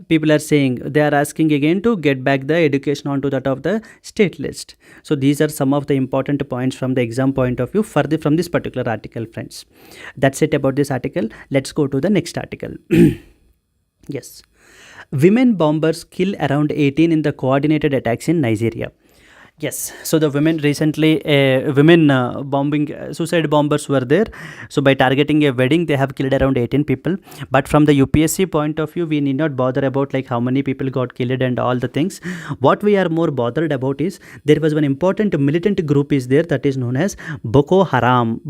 People are saying, they are asking again to get back the education onto that of the state list. So these are some of the important points from the exam point of view from this particular article, friends. That's it about this article. Let's go to the next article. Yes. Women bombers kill around 18 in the coordinated attacks in Nigeria. Yes, so the women recently, suicide bombers were there. So by targeting a wedding, they have killed around 18 people. But from the UPSC point of view, we need not bother about like how many people got killed and all the things. What we are more bothered about is, there was one important militant group is there that is known as Boko Haram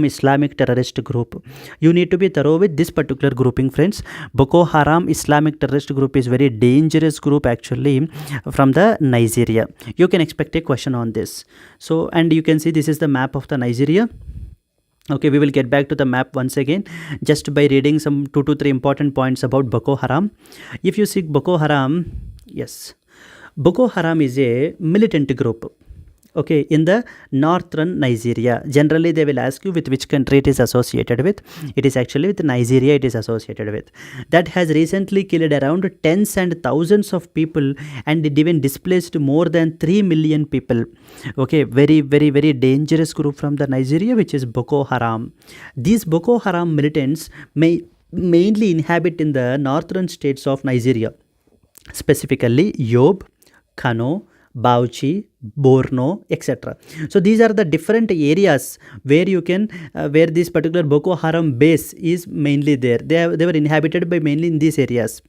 Islamic terrorist group. You need to be thorough with this particular grouping, friends. Boko Haram Islamic terrorist group is very dangerous group actually from the Nigeria. You can expect a question on this. So, and you can see this is the map of the Nigeria. Okay, we will get back to the map once again just by reading some 2 to 3 important points about Boko Haram. If you see Boko Haram, yes, Boko Haram is a militant group. okay, in the northern Nigeria. Generally they will ask you with which country it is associated with. It is actually with Nigeria it is associated with. That has recently killed around tens and thousands of people, and it even displaced more than 3 million people. Okay, very dangerous group from the Nigeria, which is Boko Haram. These Boko Haram militants mainly inhabit in the northern states of Nigeria, specifically Yobe, Kano, Bauchi, Borno, etc. So these are the different areas where you can where this particular Boko Haram base is mainly there. They were inhabited by mainly in these areas.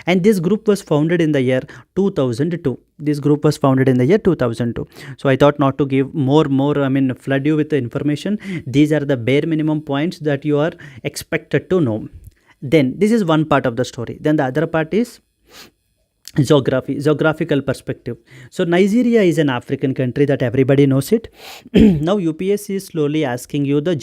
And this group was founded in the year 2002. This group was founded in the year 2002. So I thought not to give more flood you with the information. These are the bare minimum points that you are expected to know. Then this is one part of the story. Then the other part is geographical perspective. So Nigeria is an African country, that everybody knows it. Now UPSC is slowly asking you the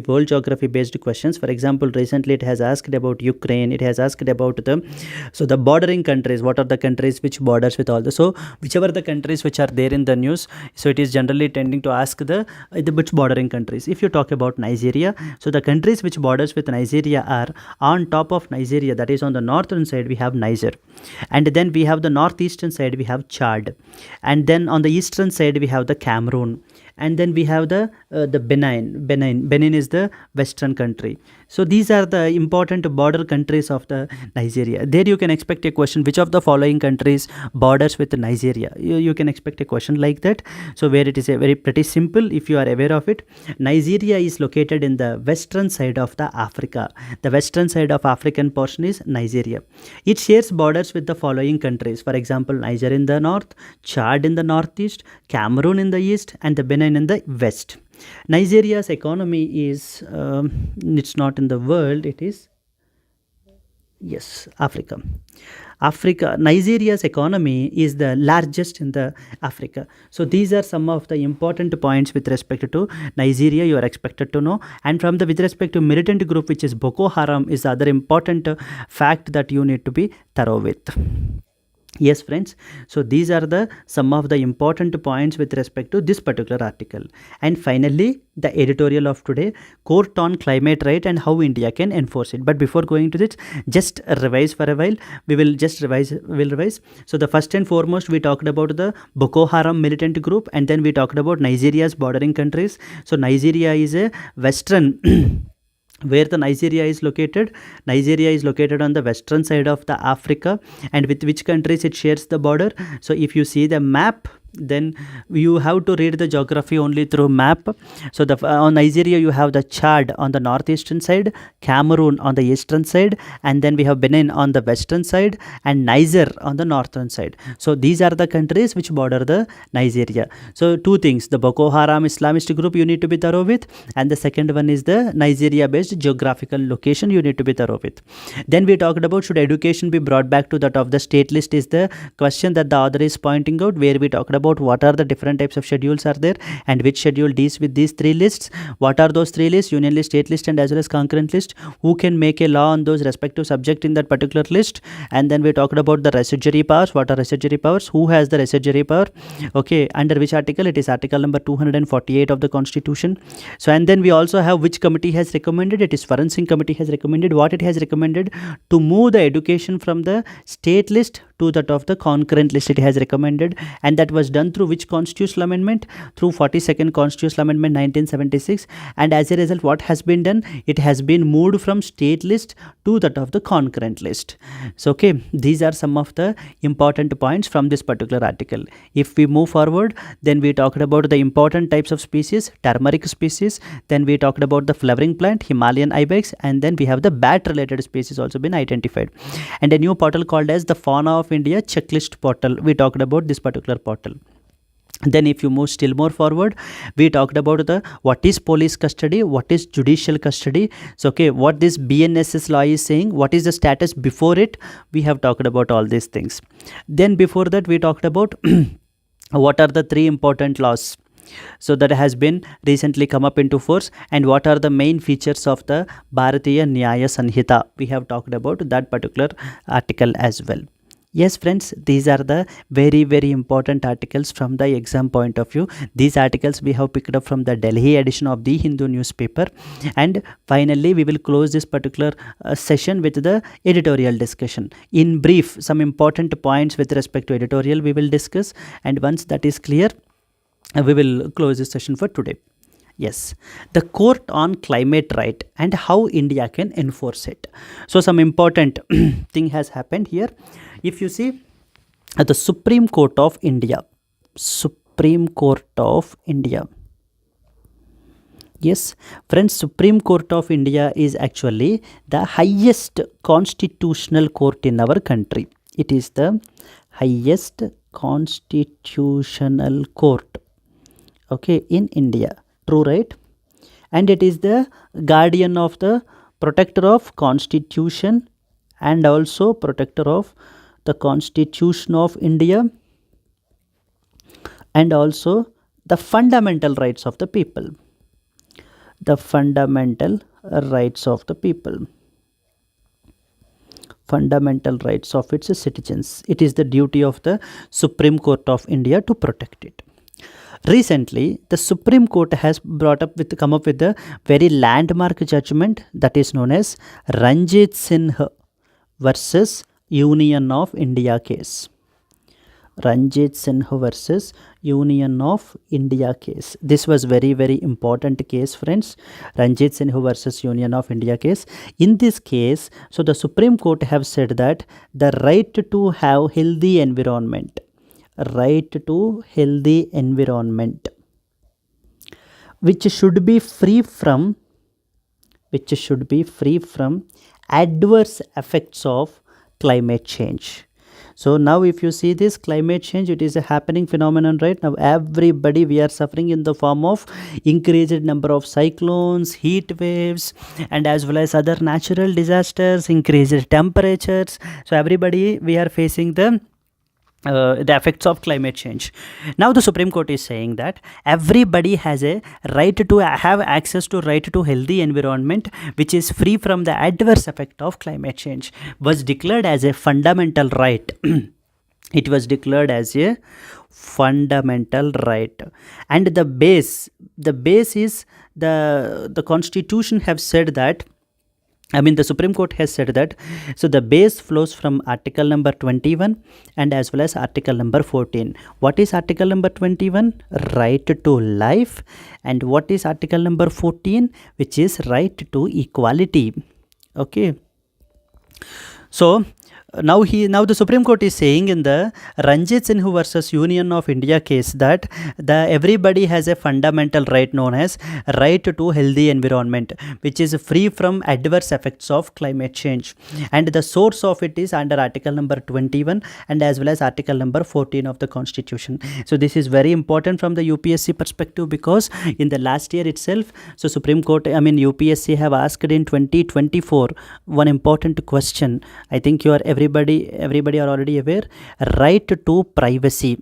world geography based questions. For example, recently it has asked about Ukraine, it has asked about the bordering countries. What are the countries which borders with all the, so whichever the countries which are there in the news, so it is generally tending to ask the which bordering countries. If you talk about Nigeria, so the countries which borders with Nigeria are, on top of Nigeria, that is on the northern side, we have Niger, and then we have the northeastern side, we have Chad, and then on the eastern side we have the Cameroon, and then we have the Benin is the western country. So these are the important border countries of the Nigeria. There you can expect a question, which of the following countries borders with Nigeria? You can expect a question like that. So where it is a very pretty simple, if you are aware of it. Nigeria is located in the western side of the Africa. The western side of African portion is Nigeria. It shares borders with the following countries. For example, Niger in the north, Chad in the northeast, Cameroon in the east, and the Benin in the west. Nigeria's economy is, it's not in the world, it is, yes, Africa. Nigeria's economy is the largest in the Africa. So these are some of the important points with respect to Nigeria you are expected to know. And from the with respect to militant group, which is Boko Haram, is the other important fact that you need to be thorough with. Yes friends, so these are the some of the important points with respect to this particular article. And finally, the editorial of today, court on climate right and how India can enforce it. But before going to this, just revise for a while. We'll revise. So the first and foremost, we talked about the Boko Haram militant group, and then we talked about Nigeria's bordering countries. So Nigeria is a western where the Nigeria is located. Nigeria is located on the western side of the Africa, and with which countries it shares the border. So if you see the map, then you have to read the geography only through map. So on Nigeria you have the Chad on the northeastern side, Cameroon on the eastern side, and then we have Benin on the western side, and Niger on the northern side. So these are the countries which border the Nigeria. So two things, the Boko Haram Islamist group you need to be thorough with, and the second one is the Nigeria based geographical location you need to be thorough with. Then we talked about, should education be brought back to that of the state list, is the question that the author is pointing out, where we talked about what are the different types of schedules are there, and which schedule deals with these three lists. What are those three lists? Union list, state list, and as well as concurrent list. Who can make a law on those respective subject in that particular list? And then we talked about the residuary powers. What are residuary powers? Who has the residuary power? Okay, under which article? It is article number 248 of the Constitution. So and then we also have which committee has recommended. It is Foreign Committee has recommended. What it has recommended? To move the education from the state list to that of the concurrent list it has recommended, and that was done through which constitutional amendment? Through 42nd Constitutional Amendment 1976. And as a result, what has been done? It has been moved from state list to that of the concurrent list. So okay, these are some of the important points from this particular article. If we move forward, then we talked about the important types of species, turmeric species, then we talked about the flowering plant, Himalayan ibex, and then we have the bat related species also been identified. And a new portal called as the Fauna of India checklist portal, we talked about this particular portal. Then if you move still more forward, we talked about the what is police custody, what is judicial custody. So okay, what this BNSS law is saying, what is the status before it, we have talked about all these things. Then before that we talked about what are the three important laws so that has been recently come up into force, and what are the main features of the Bharatiya Nyaya Sanhita. We have talked about that particular article as well. Yes, friends, these are the very important articles from the exam point of view. These articles we have picked up from the Delhi edition of the Hindu newspaper. And finally, we will close this particular session with the editorial discussion. In brief, some important points with respect to editorial we will discuss, and once that is clear, we will close this session for today. Yes, the court on climate right and how India can enforce it. So some important thing has happened here. If you see at the Supreme Court of India, yes, friends, Supreme Court of India is actually the highest constitutional court in our country. It is the highest constitutional court, okay, in India. True, right? And it is the guardian of the protector of constitution and also protector of the Constitution of India and also the fundamental rights of the people. The fundamental rights of the people. Fundamental rights of its citizens. It is the duty of the Supreme Court of India to protect it. Recently, the Supreme Court has come up with a very landmark judgment that is known as Ranjit Singh versus Union of India case. Ranjit Singh versus Union of India case. This was very important case, friends. Ranjit Singh versus Union of India case. In this case, so the Supreme Court have said that the right to have healthy environment, which should be free from adverse effects of climate change. So now if you see this climate change, it is a happening phenomenon right now. Everybody, we are suffering in the form of increased number of cyclones, heat waves, and as well as other natural disasters, increased temperatures. So everybody, we are facing the effects of climate change. Now the Supreme Court is saying that everybody has a right to have access to right to healthy environment which is free from the adverse effect of climate change was declared as a fundamental right. It was declared as a fundamental right, and the base is the Constitution have said that, the Supreme Court has said that, so the base flows from article number 21 and as well as article number 14. What is article number 21? Right to life. And what is article number 14? Which is right to equality. Okay. So now the Supreme Court is saying in the Ranjit Singh versus Union of India case that everybody has a fundamental right known as right to healthy environment which is free from adverse effects of climate change, and the source of it is under article number 21 and as well as article number 14 of the Constitution. So this is very important from the UPSC perspective, because in the last year itself, so Supreme Court, UPSC have asked in 2024 one important question. I think you are everybody are already aware. Right to privacy.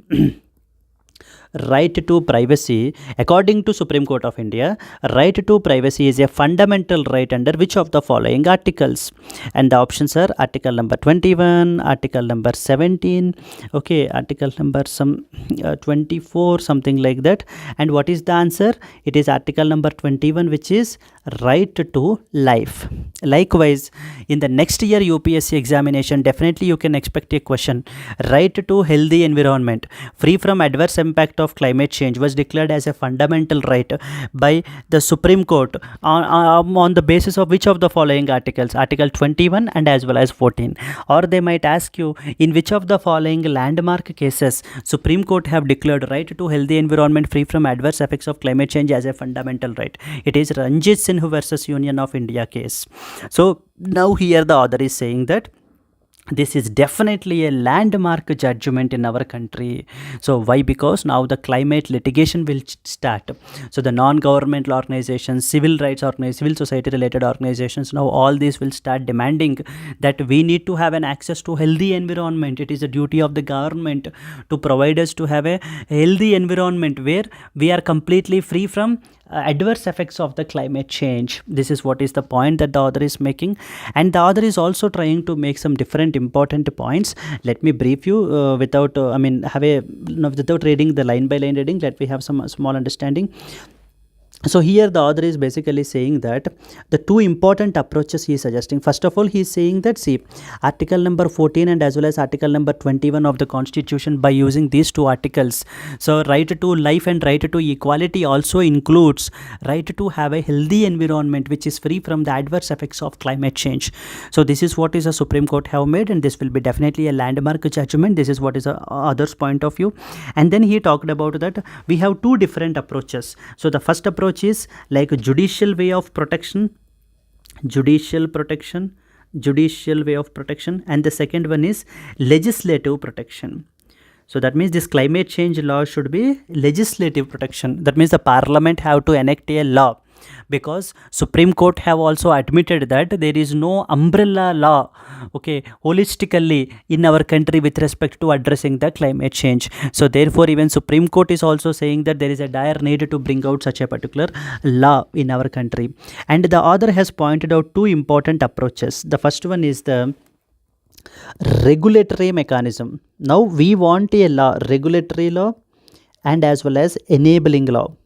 Right to privacy, according to Supreme Court of India, right to privacy is a fundamental right under which of the following articles? And the options are article number 21, article number 17, okay, article number 24, something like that. And what is the answer? It is article number 21, which is right to life. Likewise, in the next year UPSC examination, definitely you can expect a question. Right to healthy environment free from adverse impact of climate change was declared as a fundamental right by the Supreme Court on the basis of which of the following articles? Article 21 and as well as 14. Or they might ask you, in which of the following landmark cases Supreme Court have declared right to healthy environment free from adverse effects of climate change as a fundamental right? It is Ranjit Singh versus Union of India case. So now here the author is saying that this is definitely a landmark judgment in our country. So why? Because now the climate litigation will start. So the non-governmental organizations, civil rights organizations, civil society related organizations, now all these will start demanding that we need to have an access to healthy environment. It is a duty of the government to provide us to have a healthy environment where we are completely free from adverse effects of the climate change. This is what is the point that the author is making, and the author is also trying to make some different important points. Let me brief you without without reading the line by line reading. Let me have some small understanding. So here the author is basically saying that the two important approaches he is suggesting. First of all, he is saying that, see, article number 14 and as well as article number 21 of the constitution, by using these two articles, so right to life and right to equality also includes right to have a healthy environment which is free from the adverse effects of climate change. So this is what is the Supreme Court have made, and this will be definitely a landmark judgment. This is what is the author's point of view. And then he talked about that we have two different approaches. So the first approach is like a judicial way of protection, judicial way of protection, and the second one is legislative protection. So that means this climate change law should be legislative protection. That means the parliament have to enact a law, because Supreme Court have also admitted that there is no umbrella law, okay, holistically in our country with respect to addressing the climate change. So therefore even Supreme Court is also saying that there is a dire need to bring out such a particular law in our country. And the author has pointed out two important approaches. The first one is the regulatory mechanism. Now we want a law, regulatory law and as well as enabling law.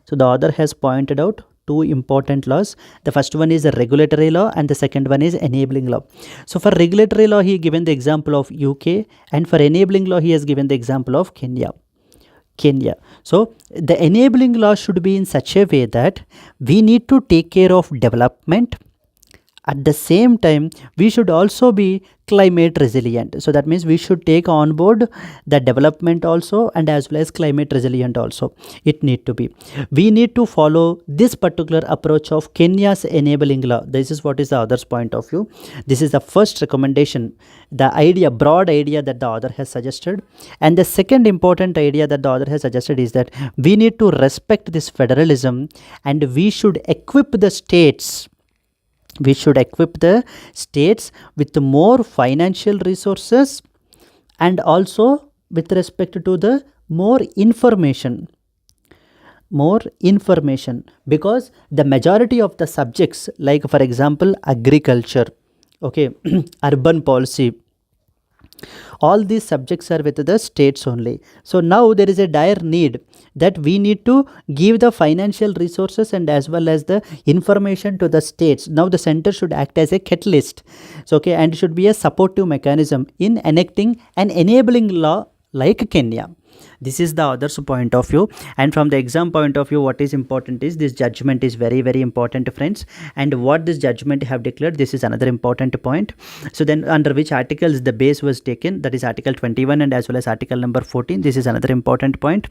So the author has pointed out two important laws. The first one is the regulatory law and the second one is enabling law. So for regulatory law he given the example of UK, and for enabling law he has given the example of Kenya. So the enabling law should be in such a way that we need to take care of development. At the same time, we should also be climate resilient. So that means we should take on board the development also and as well as climate resilient also. It need to be. We need to follow this particular approach of Kenya's enabling law. This is what is the author's point of view. This is the first recommendation, the idea, broad idea that the author has suggested. And the second important idea that the author has suggested is that we need to respect this federalism and we should equip the states. We should equip the states with more financial resources and also with respect to the more information, because the majority of the subjects, like for example agriculture, okay, urban policy, all these subjects are with the states only. So now there is a dire need that we need to give the financial resources and as well as the information to the states. Now the center should act as a catalyst, so okay, and should be a supportive mechanism in enacting an enabling law like Kenya. This is the author's point of view, and from the exam point of view, what is important is this judgment is very, very important, friends. And what this judgment have declared, this is another important point. So then under which articles the base was taken, that is article 21 and as well as article number 14. This is another important point.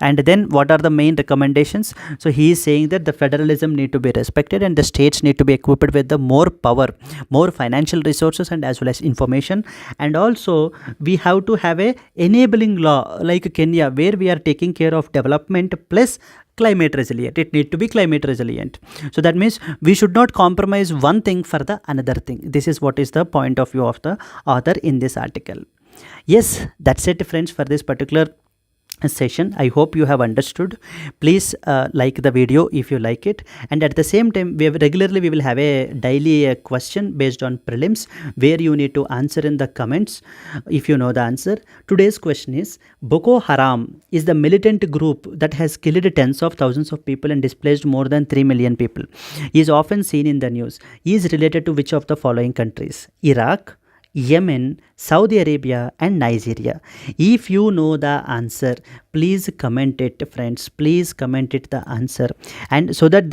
And then what are the main recommendations? So he is saying that the federalism need to be respected and the states need to be equipped with the more power, more financial resources and as well as information. And also we have to have a enabling law like Kenya, where we are taking care of development plus climate resilient. It need to be climate resilient. So that means we should not compromise one thing for the another thing. This is what is the point of view of the author in this article. Yes, that's it, friends, for this particular session. I hope you have understood. Please like the video if you like it, and at the same time we will have a daily question based on prelims where you need to answer in the comments if you know the answer. Today's question is: Boko Haram is the militant group that has killed tens of thousands of people and displaced more than 3 million people. He is often seen in the news. He is related to which of the following countries? Iraq, Yemen, Saudi Arabia and Nigeria. If you know the answer, please comment it, friends. Please comment it the answer, and so that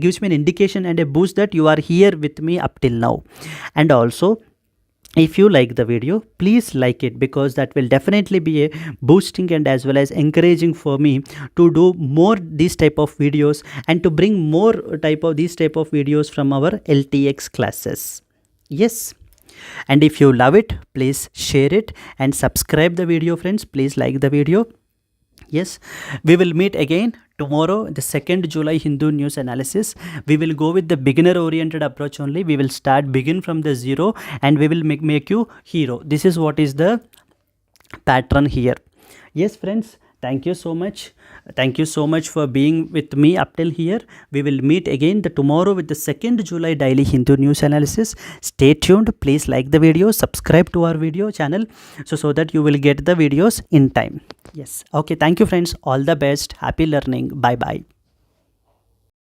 gives me an indication and a boost that you are here with me up till now. And also, if you like the video, please like it, because that will definitely be a boosting and as well as encouraging for me to do more these type of videos and to bring more these type of videos from our LTX classes. Yes. And if you love it, please share it and subscribe the video, friends. Please like the video. Yes, we will meet again tomorrow, the 2nd July Hindu news analysis. We will go with the beginner oriented approach only. We will begin from the zero and we will make you hero. This is what is the pattern here. Yes, friends. Thank you so much. Thank you so much for being with me up till here. We will meet again tomorrow with the 2nd July daily Hindu news analysis. Stay tuned. Please like the video, subscribe to our video channel so that you will get the videos in time. Yes. Okay. Thank you, friends. All the best. Happy learning. Bye bye.